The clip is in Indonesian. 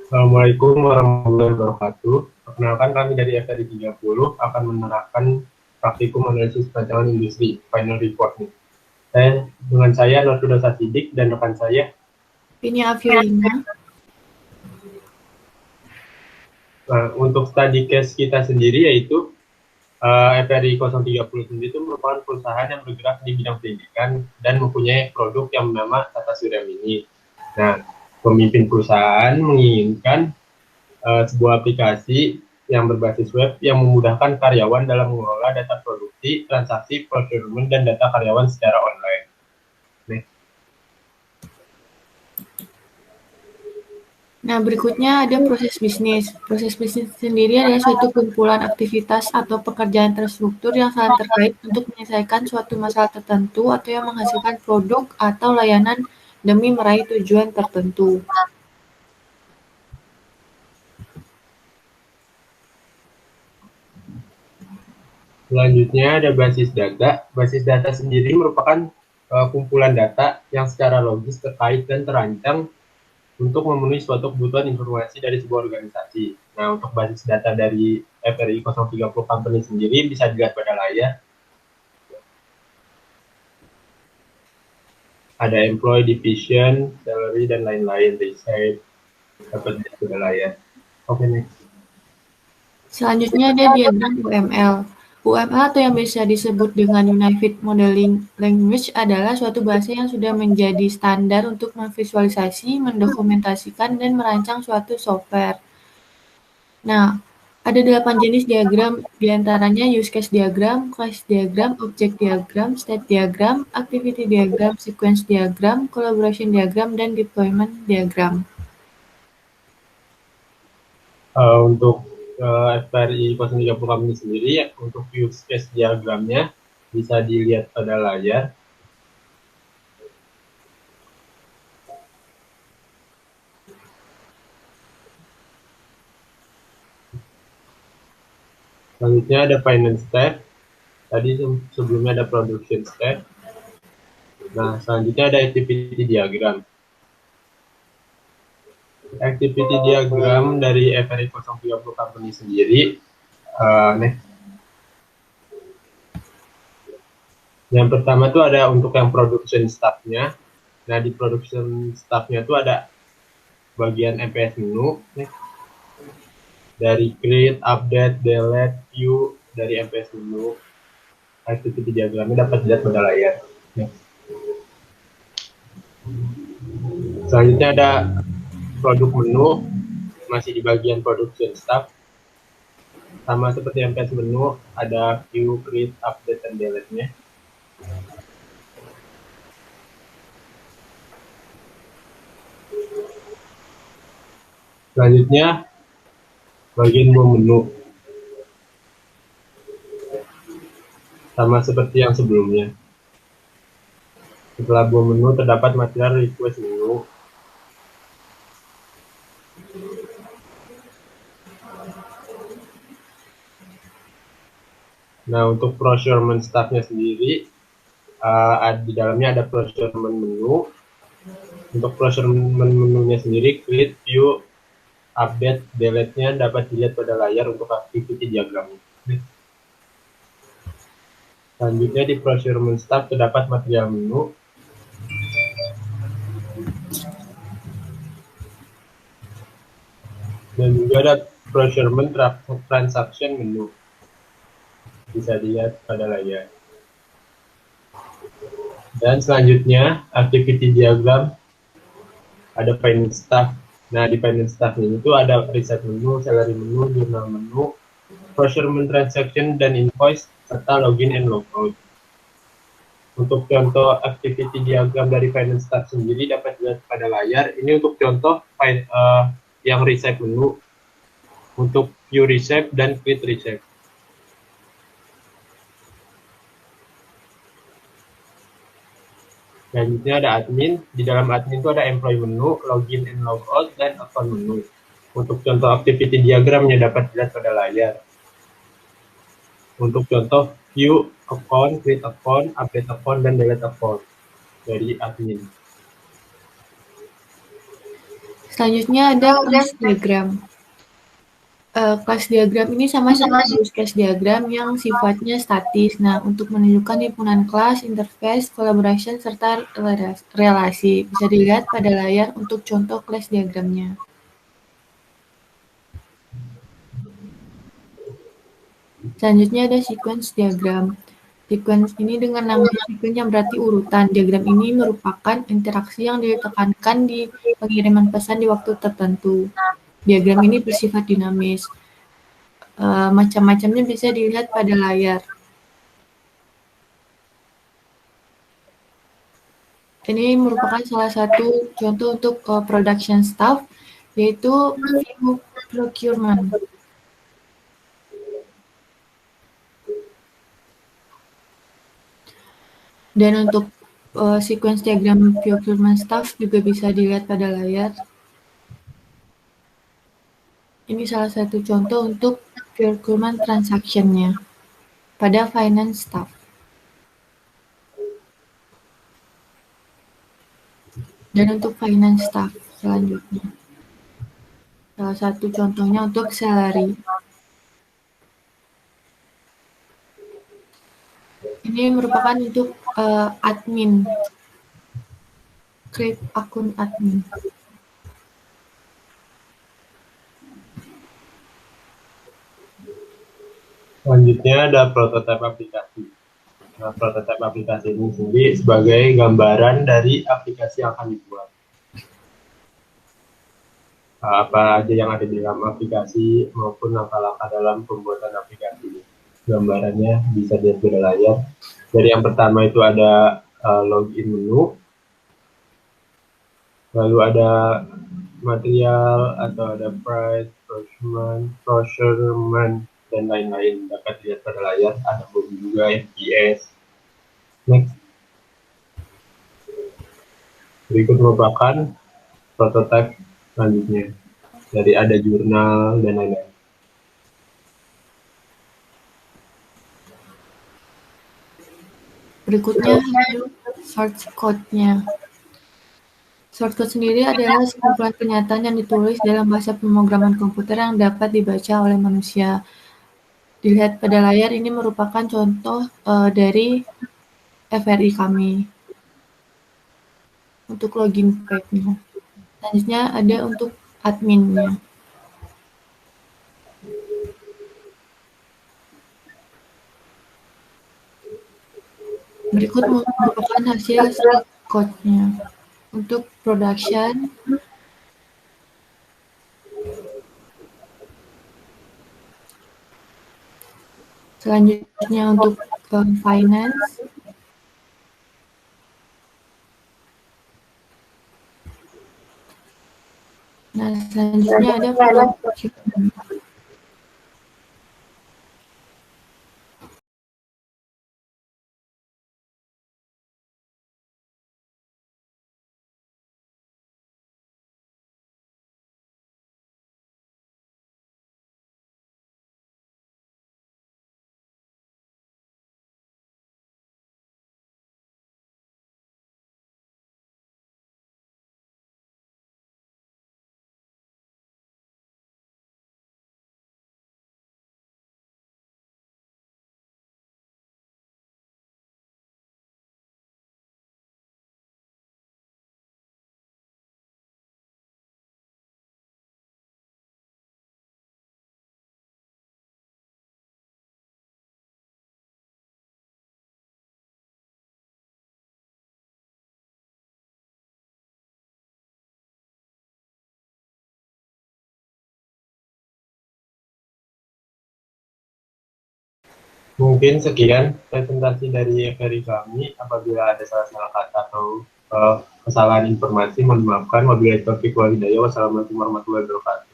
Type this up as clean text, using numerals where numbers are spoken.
Assalamualaikum warahmatullahi wabarakatuh. Perkenalkan kami dari FRI 30 akan menerapkan praktikum analisis perancangan industri, final report nih. Dengan saya, Nortuda Sasidik, dan rekan saya. Ini Afiolina. Untuk study case kita sendiri yaitu FRI 030 sendiri itu merupakan perusahaan yang bergerak di bidang pendidikan dan mempunyai produk yang bernama Tata Surya Mini. Nah, pemimpin perusahaan menginginkan sebuah aplikasi yang berbasis web yang memudahkan karyawan dalam mengelola data produksi, transaksi, procurement, dan data karyawan secara online. Nih. Nah, berikutnya ada proses bisnis. Proses bisnis sendiri adalah suatu kumpulan aktivitas atau pekerjaan terstruktur yang saling terkait untuk menyelesaikan suatu masalah tertentu atau yang menghasilkan produk atau layanan demi meraih tujuan tertentu. Selanjutnya ada basis data. Basis data sendiri merupakan kumpulan data yang secara logis terkait dan terancang untuk memenuhi suatu kebutuhan informasi dari sebuah organisasi. Nah, untuk basis data dari FRI 030 Company sendiri bisa dilihat pada layar. Ada employee division, salary, dan lain-lain. Riset, dapat dilihat pada layar. Oke, next. Selanjutnya ada diagram UML. UML atau yang biasa disebut dengan Unified Modeling Language adalah suatu bahasa yang sudah menjadi standar untuk memvisualisasi, mendokumentasikan, dan merancang suatu software. Nah, ada 8 jenis diagram, diantaranya use case diagram, class diagram, object diagram, state diagram, activity diagram, sequence diagram, collaboration diagram, dan deployment diagram. Untuk FRI 030 Company sendiri, ya, untuk use case diagramnya bisa dilihat pada layar. Selanjutnya ada finance step. Tadi sebelumnya ada production step. Nah, selanjutnya ada activity diagram. Activity diagram dari FRI 030 Company sendiri. Yang pertama itu ada untuk yang production staff-nya. Nah, di production staff-nya itu ada bagian MPS menu. Dari create, update, delete, view dari MPS menu. Activity diagramnya dapat dilihat pada layar. Selanjutnya ada produk menu, masih di bagian production staff. Sama seperti MPS menu, ada view, create, update, dan delete-nya. Selanjutnya, bagian buah menu. Sama seperti yang sebelumnya. Setelah buah menu, terdapat material request menu. Nah, untuk procurement staff-nya sendiri, di dalamnya ada procurement menu. Untuk procurement menunya sendiri, create, view, update, delete-nya dapat dilihat pada layar untuk activity diagramnya. Selanjutnya di procurement staff terdapat material menu. Dan juga ada procurement transaction menu. Bisa dilihat pada layar. Dan selanjutnya, activity diagram, ada finance staff. Nah, di finance staff ini itu ada riset menu, salary menu, journal menu, procurement transaction dan invoice, serta login and logout. Untuk contoh activity diagram dari finance staff sendiri dapat dilihat pada layar. Ini untuk contoh yang riset menu, untuk view riset dan create riset. Selanjutnya ada admin. Di dalam admin itu ada employee menu, login and logout, dan account menu. Untuk contoh activity diagramnya dapat dilihat pada layar. Untuk contoh view account, create account, update account, dan delete account dari admin. Selanjutnya ada class diagram. Class diagram ini sama seperti class diagram yang sifatnya statis. Nah, untuk menunjukkan himpunan kelas, interface, collaboration, serta relasi. Bisa dilihat pada layar untuk contoh class diagramnya. Selanjutnya ada sequence diagram. Sequence ini dengan nama sequence yang berarti urutan. Diagram ini merupakan interaksi yang ditekankan di pengiriman pesan di waktu tertentu. Diagram ini bersifat dinamis. Macam-macamnya bisa dilihat pada layar. Ini merupakan salah satu contoh untuk production staff, yaitu procurement. Dan untuk sequence diagram procurement staff juga bisa dilihat pada layar. Ini salah satu contoh untuk procurement transaction-nya pada finance staff. Dan untuk finance staff selanjutnya. Salah satu contohnya untuk salary. Ini merupakan untuk admin, create akun admin. Selanjutnya ada prototipe aplikasi. Nah, prototipe aplikasi ini sendiri sebagai gambaran dari aplikasi yang akan dibuat. Apa aja yang ada di dalam aplikasi maupun langkah-langkah dalam pembuatan aplikasi. Gambarannya bisa dilihat di layar. Jadi yang pertama itu ada login menu, lalu ada material atau ada price, procurement, dan lain-lain. Dapat dilihat pada layar. Ada juga FPS. Next. Berikut merupakan prototipe selanjutnya. Jadi ada jurnal dan lain-lain. Berikutnya source code-nya. Source code sendiri adalah sekumpulan pernyataan yang ditulis dalam bahasa pemrograman komputer yang dapat dibaca oleh manusia. Dilihat pada layar, ini merupakan contoh dari FRI kami. Untuk login page-nya. Selanjutnya ada untuk admin-nya. Berikut merupakan hasil code-nya. Untuk production, selanjutnya untuk finance, nah selanjutnya ada production. Mungkin sekian presentasi dari FRI kami. Apabila ada salah-salah kata atau kesalahan informasi, mohon dimaafkan. Wabillahi taufiq wal hidayah. Wassalamualaikum warahmatullahi wabarakatuh.